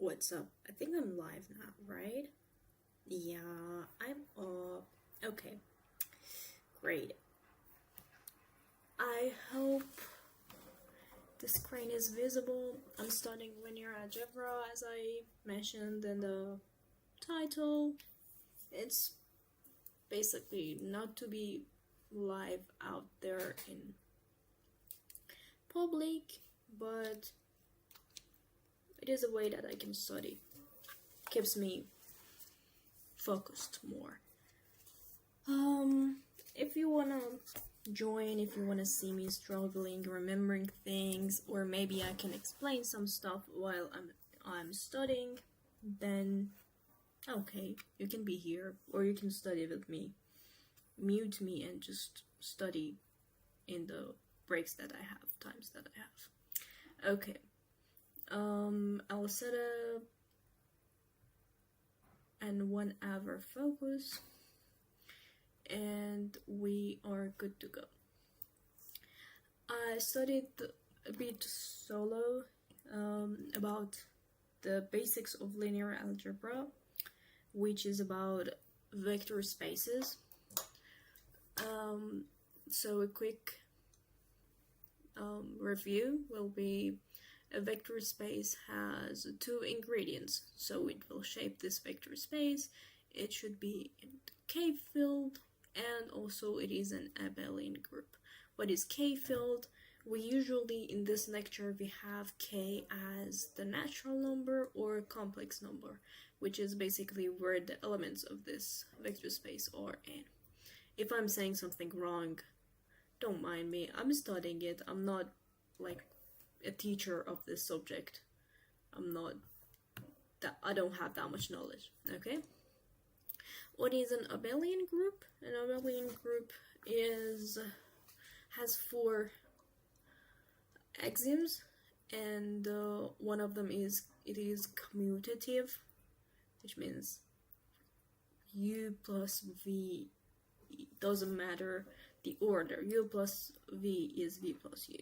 What's up? I think I'm live now, right? Yeah, I'm up. Okay, great. I hope the screen is visible. I'm studying linear algebra as I mentioned in the title. It's basically not to be live out there in public, but it is a way that I can study. Keeps me focused more. If you wanna join, if you wanna see me struggling, remembering things, or maybe I can explain some stuff while I'm studying, then okay, you can be here, or you can study with me. Mute me and just study in the breaks that I have, times that I have. Okay. I'll set up and 1 hour focus and we are good to go. I studied a bit solo about the basics of linear algebra, which is about vector spaces. So a quick review will be: a vector space has 2 ingredients, so it will shape this vector space. It should be in the K-field, and also it is an abelian group. What is K-field? We usually, in this lecture, we have K as the natural number or complex number, which is basically where the elements of this vector space are in. If I'm saying something wrong, don't mind me. I'm studying it. I'm not like a teacher of this subject. I don't have that much knowledge, okay? What is an abelian group? An abelian group has 4 axioms, and one of them is commutative, which means u plus v, doesn't matter the order, u plus v is v plus u.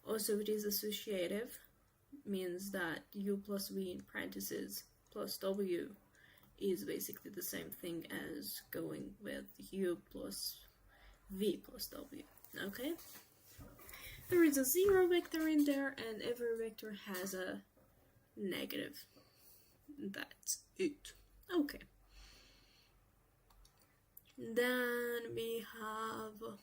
Also, it is associative, means that u plus v in parentheses plus w is basically the same thing as going with u plus v plus w, okay? There is a 0 vector in there, and every vector has a negative. That's it. Okay. Then we have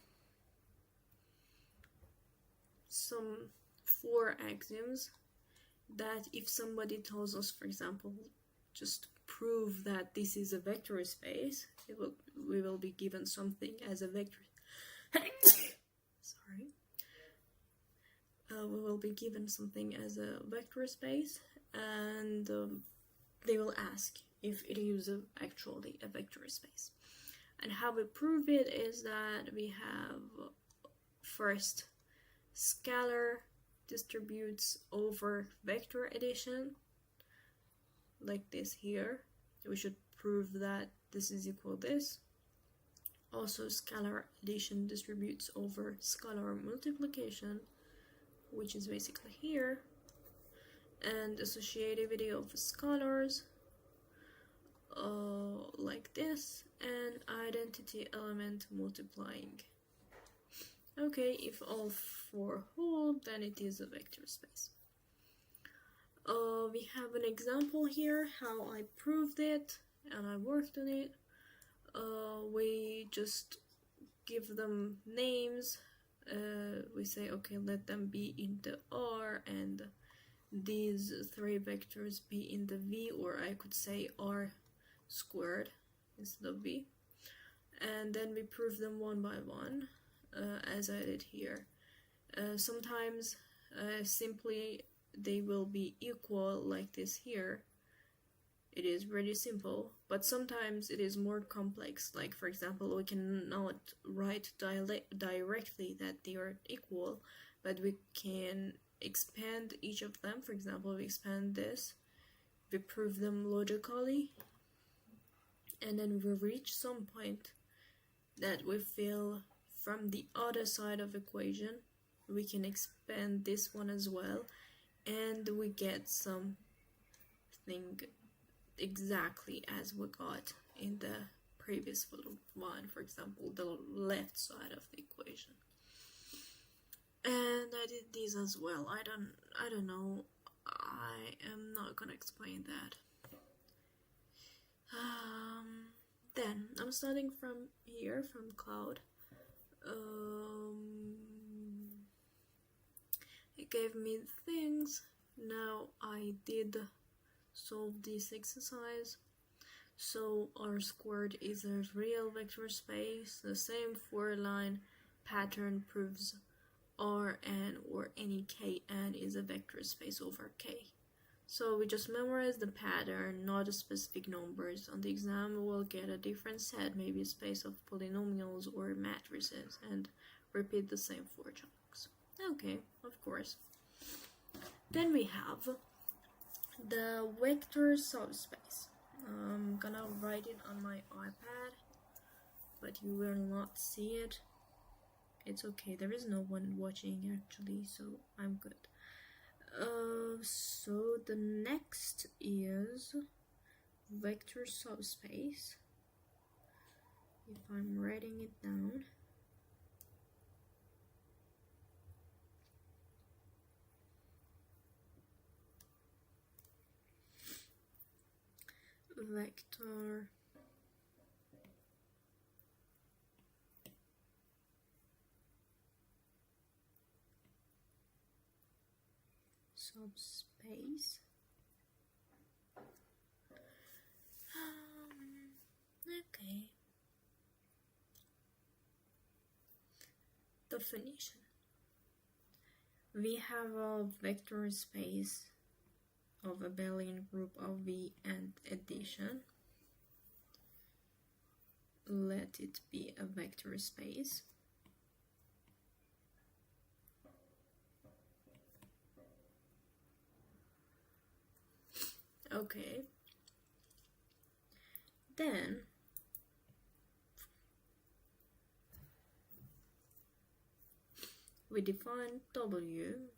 some 4 axioms that if somebody tells us, for example, just prove that this is a vector space, we will be given something as a vector. Sorry. We will be given something as a vector space, and they will ask if it is actually a vector space. And how we prove it is that we have first scalar distributes over vector addition, like this here. We should prove that this is equal to this. Also, scalar addition distributes over scalar multiplication, which is basically here, and associativity of scalars, like this, and identity element multiplying. Okay, if all 4 hold, then it is a vector space. We have an example here how I proved it, and I worked on it. We just give them names. We say, okay, let them be in the R, and these 3 vectors be in the V, or I could say R squared instead of V. And then we prove them one by one, as I did here. Sometimes simply they will be equal, like this here. It is really simple, but sometimes it is more complex. Like, for example, we cannot write directly that they are equal, but we can expand each of them. For example, we expand this, we prove them logically, and then we reach some point that we feel from the other side of equation we can expand this one as well, and we get some everything exactly as we got in the previous one, for example, the left side of the equation. And I did these as well. I don't know. I am not gonna explain that. Then I'm starting from here, from cloud. It gave me things. Now I did solve this exercise. So R squared is a real vector space. The same four-line pattern proves Rn or any Kn is a vector space over K. So we just memorize the pattern, not the specific numbers. On the exam, we'll get a different set, maybe a space of polynomials or matrices, and repeat the same four chunks. Okay, of course. Then we have the vector subspace. I'm gonna write it on my iPad, but you will not see it. It's okay, there is no one watching actually, so I'm good. So the next is vector subspace. If I'm writing it down, vector subspace. Okay. Definition. We have a vector space of abelian group of V and addition. Let it be a vector space. Okay. Then we define W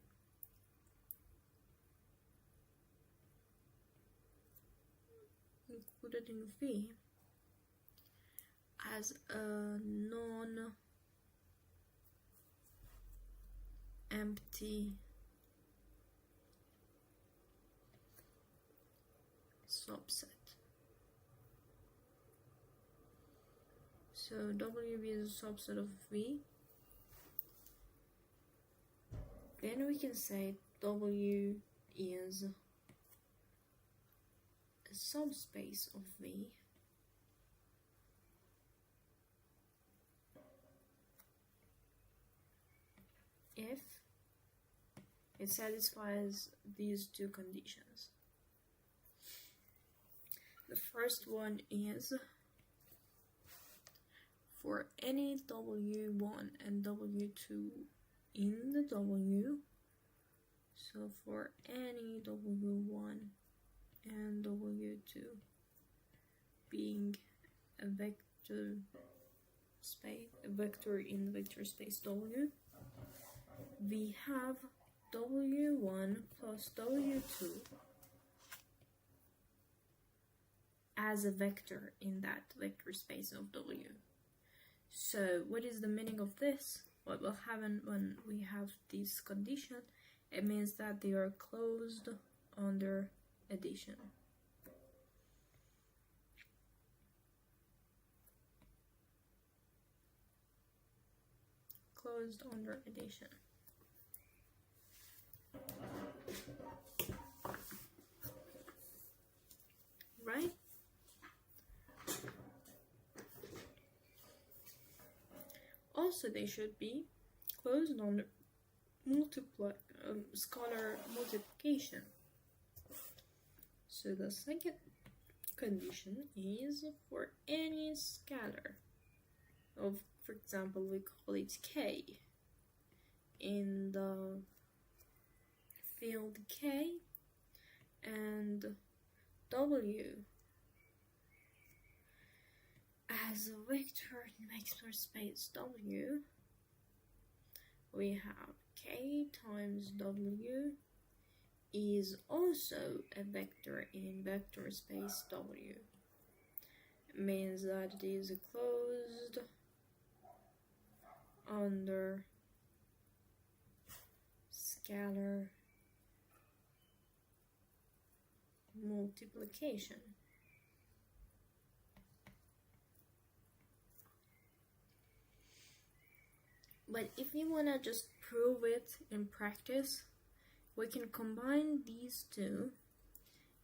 included in V as a non-empty subset. So W is a subset of V. Then we can say W is a subspace of V if it satisfies these two conditions. The first one is for any W1 and W2 in the W. So for any W1 and W2 being a vector space, a vector in the vector space W, we have W1 plus W2 as a vector in that vector space of W. So what is the meaning of this? What will happen when we have this condition? It means that they are closed under addition. Closed under addition. Right? Also, they should be closed under scalar multiplication. So the second condition is for any scalar of, for example, we call it K in the field K and W as a vector in vector space W. We have K times W is also a vector in vector space W. It means that it is closed under scalar multiplication. But if you want to just prove it in practice, we can combine these two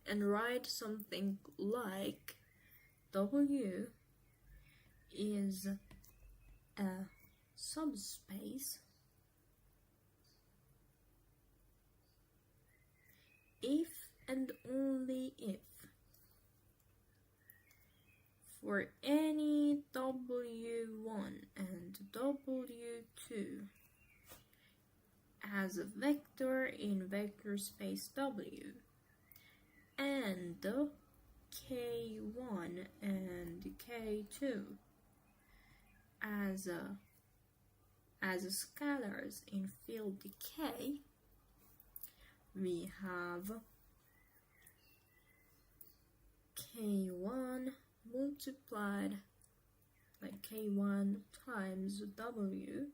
and write something like W is a subspace if and only if for any W1 and W2 as a vector in vector space W, and K1 and K2 as scalars in field K, we have K1 multiplied like K1 times W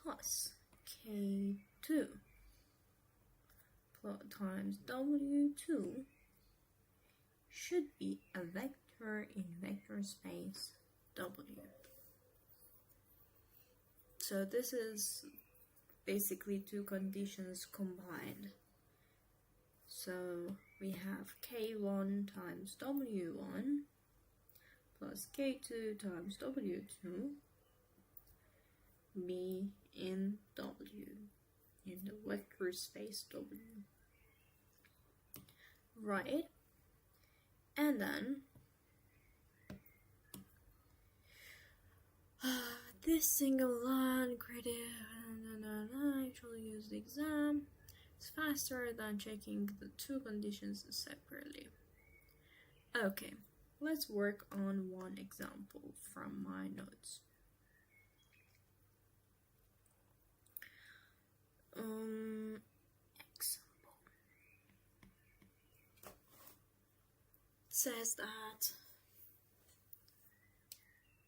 plus K2 times W2 should be a vector in vector space W. So this is basically two conditions combined. So we have K1 times W1 plus K2 times W2 be in W, in the vector space W. Right? And then this single line created actually use the exam. It's faster than checking the two conditions separately. Okay, let's work on one example from my notes. Example. It says that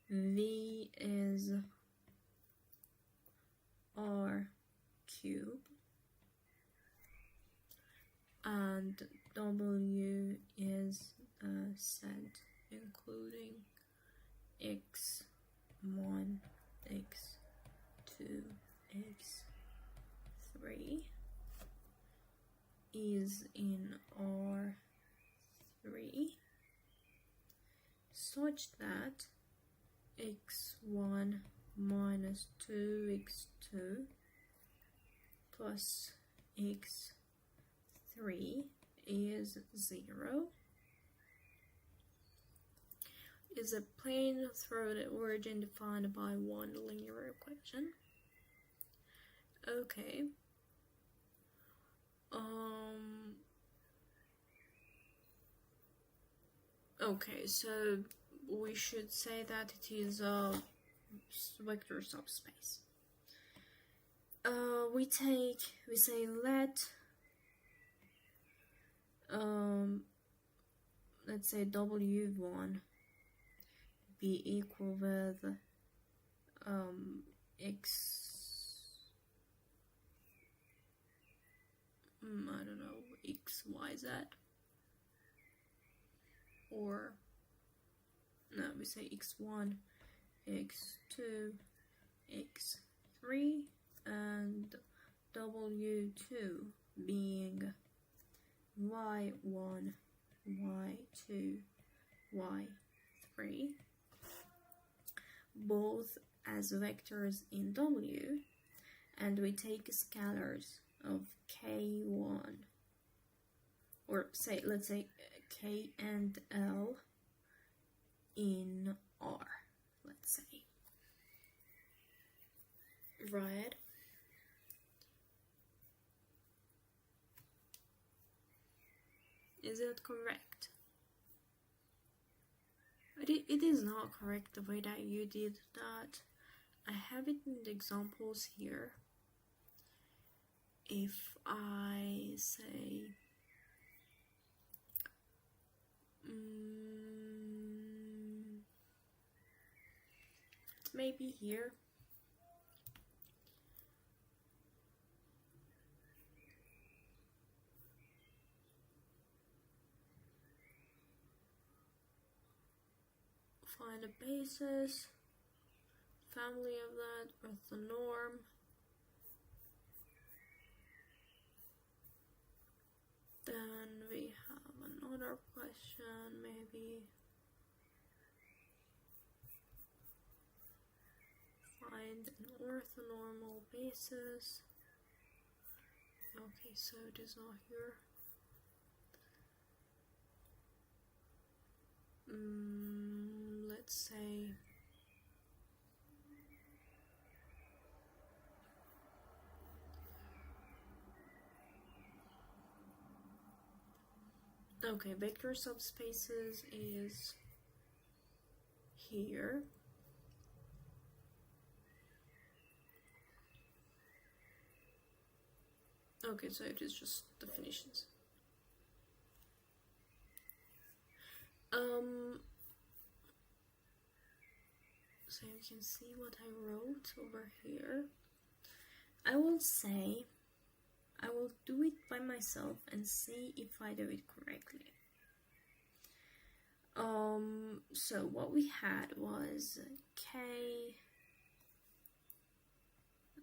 V is R cubed and W is a set including x1, x2, x3 is in R3 such that x1 minus 2x2 plus x3 is 0, is a plane through the origin defined by one linear equation. Okay. Okay, so we should say that it is a vector subspace. We say let let's say W1 be equal with I don't know, x, y, z, or no, we say x1, x2, x3, and W2 being y1, y2, y3, both as vectors in W, and we take scalars of K1, or let's say K and L in R, let's say. Right? Is it correct? It is not correct the way that you did that. I have it in the examples here. if I say maybe here, find a basis, family of that, or the norm. Then we have another question, maybe find an orthonormal basis. Okay, so it is not here. Let's say okay, vector subspaces is here. Okay, so it is just definitions. So you can see what I wrote over here. I will do it by myself and see if I do it correctly. So what we had was K,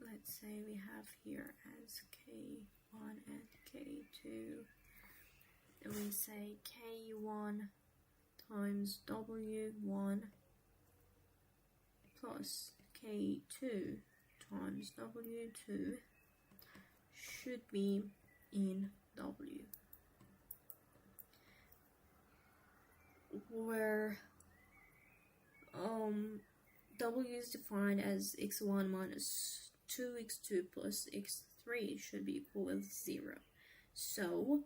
let's say we have here as K1 and K2, and we say K1 times W1 plus K2 times W2 should be in W, where W is defined as x1 minus 2x2 plus x3 should be equal with 0. So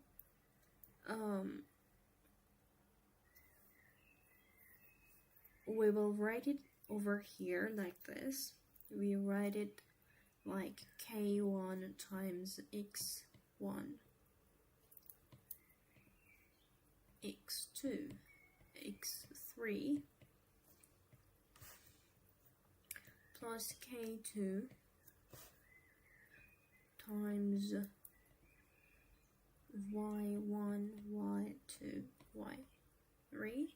we will write it over here like this. We write it like K1 times x1, x2, x3 plus K2 times y1, y2, y3.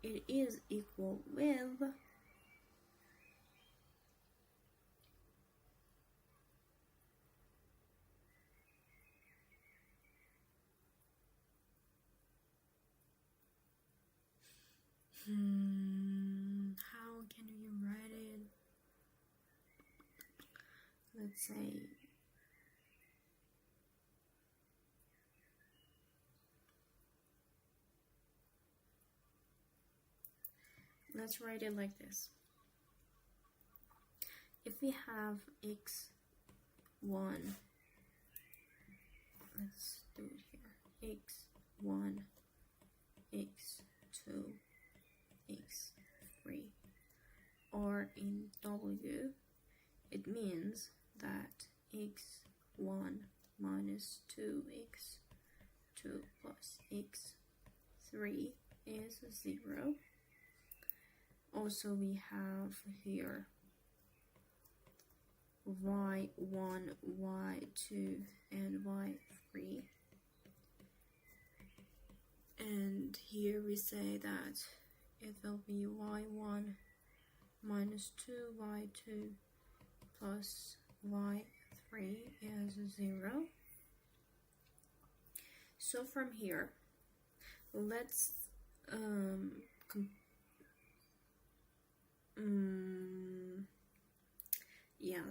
It is equal with how can we write it? Let's say let's write it like this. If we have x1, let's do it here, x1, x2, x3, or in W, it means that x1 minus 2x2 plus x3 is 0. Also, we have here y1, y2, and y3. And here we say that it will be y1 minus 2y2 plus y3 is 0. So from here, let's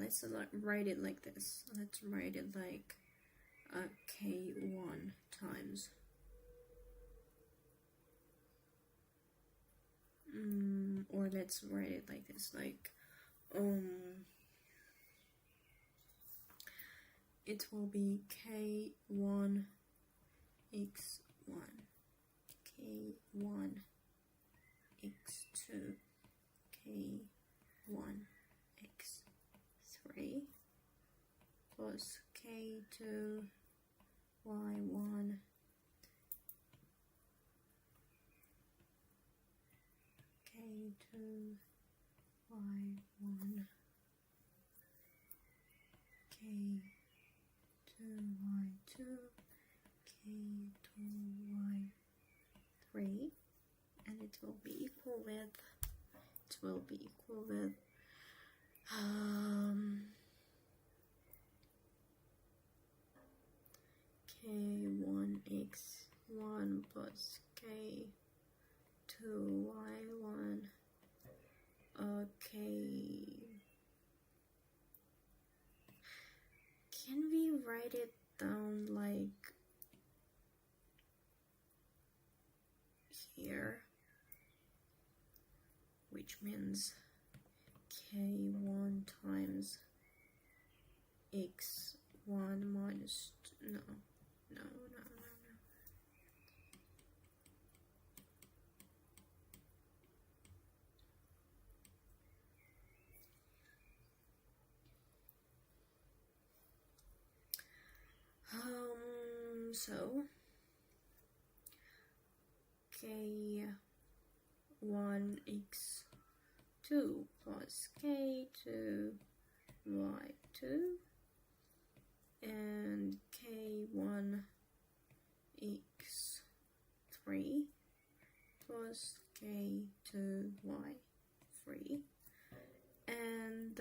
let's write it like this. Let's write it like K1 times or let's write it like this, like it will be K1 x1, K1 x2, plus k2 y1 k2 y1 k2 y2 k2 y3, and it will be equal with k1x1 plus k2y1. Okay, can we write it down like here, which means k1 times x1 minus no. So k1x2 plus k2 y2 and k1x3 plus k2 y3, and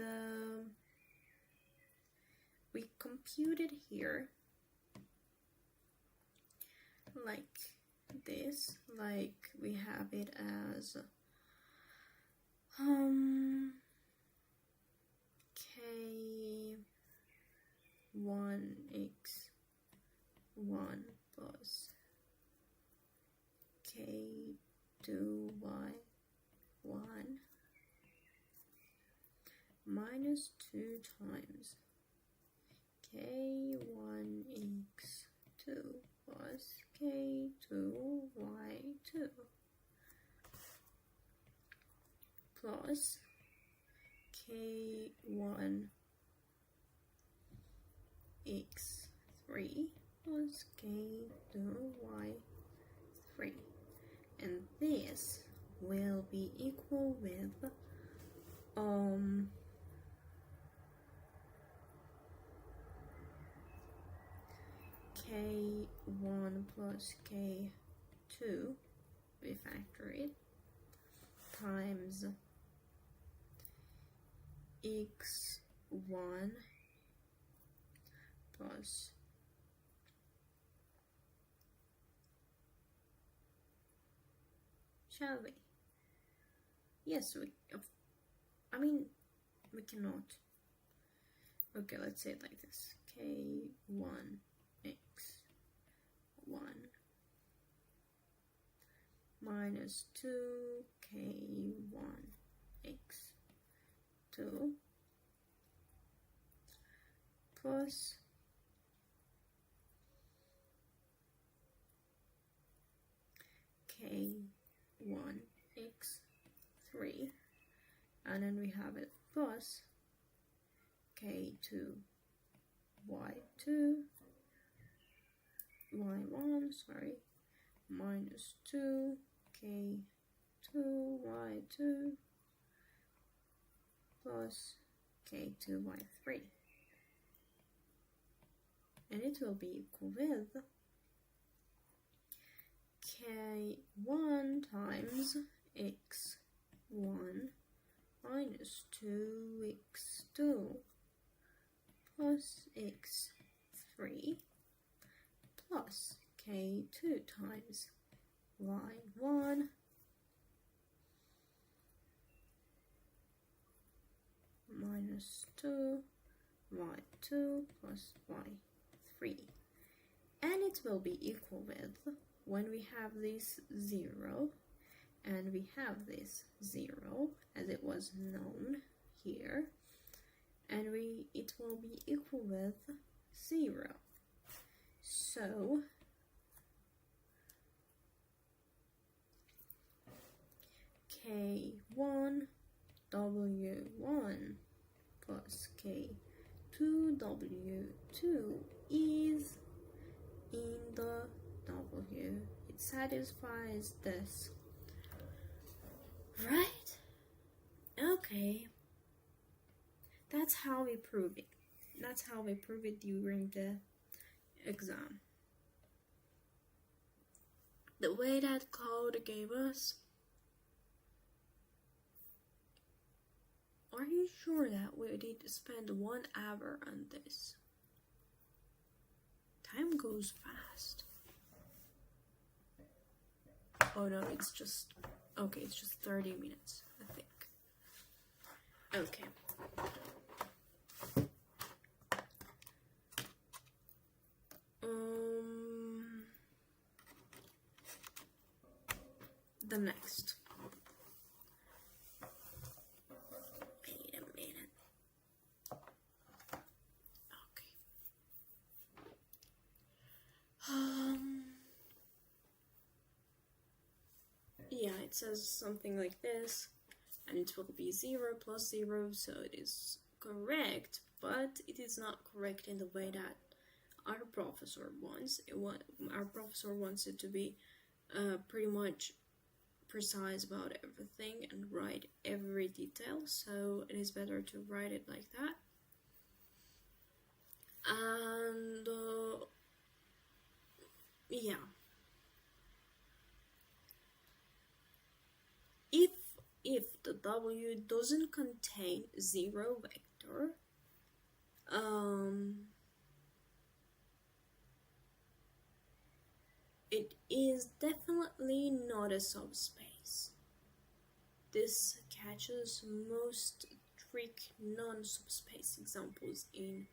we computed here like this, like we have it as k1x1 plus k2y1 minus 2 times k1x2 plus k2y2 plus k1x3 plus k2y3, and this will be equal with k1 plus k2, we factor it, times x1 plus shall we? Yes, we cannot. Okay, let's say it like this. k1x1 minus 2k1x2 plus k1x3, and then we have it plus k2y2 y1 minus 2 k2y2 plus k2y3, and it will be equal with k1 times x1 minus 2x2 plus x3 plus k2 times y1 minus 2 y2 plus y3, and it will be equal with, when we have this 0 and we have this 0 as it was known here, and it will be equal with 0. So k1w1 plus k2w2 2 is in the W. It satisfies this. Right? Okay. That's how we prove it. That's how we prove it during the exam. The way that Cloud gave us. Are you sure that we did spend 1 hour on this? Time goes fast. Oh no, it's just 30 minutes, I think. Okay. The next. Wait a minute. Okay. Yeah, it says something like this, and it will be 0 plus 0, so it is correct, but it is not correct in the way that our professor wants. Our professor wants it to be pretty much precise about everything and write every detail, so it is better to write it like that. And yeah, if the W doesn't contain 0 vector, it is definitely not a subspace. This catches most trick non-subspace examples in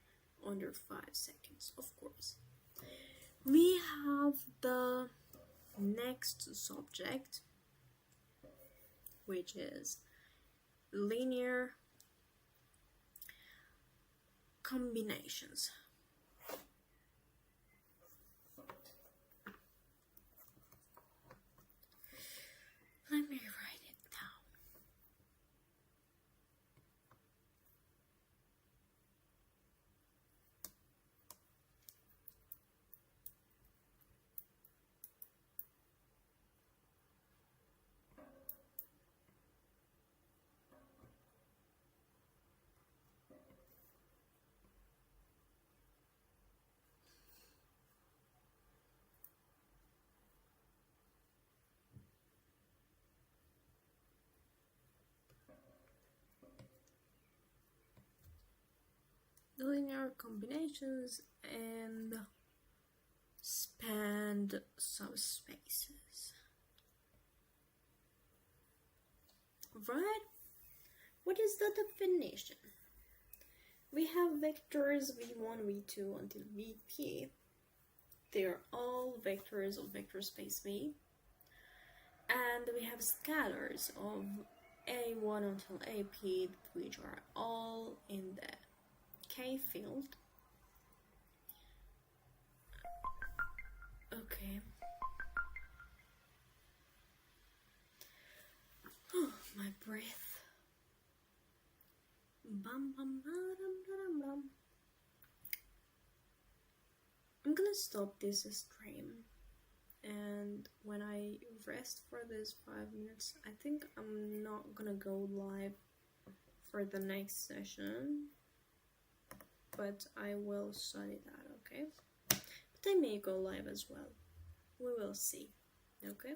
under 5 seconds, of course. We have the next subject, which is linear combinations. Let me write it down. Linear combinations and spanned subspaces. Right? What is the definition? We have vectors v1, v2 until vp. They are all vectors of vector space V. And we have scalars of a1 until ap, which are all in the K field. Okay. Oh, my breath. Bum, bum, bum, bum. I'm gonna stop this stream, and when I rest for this 5 minutes, I think I'm not gonna go live for the next session, but I will study that, okay? But I may go live as well. We will see, okay?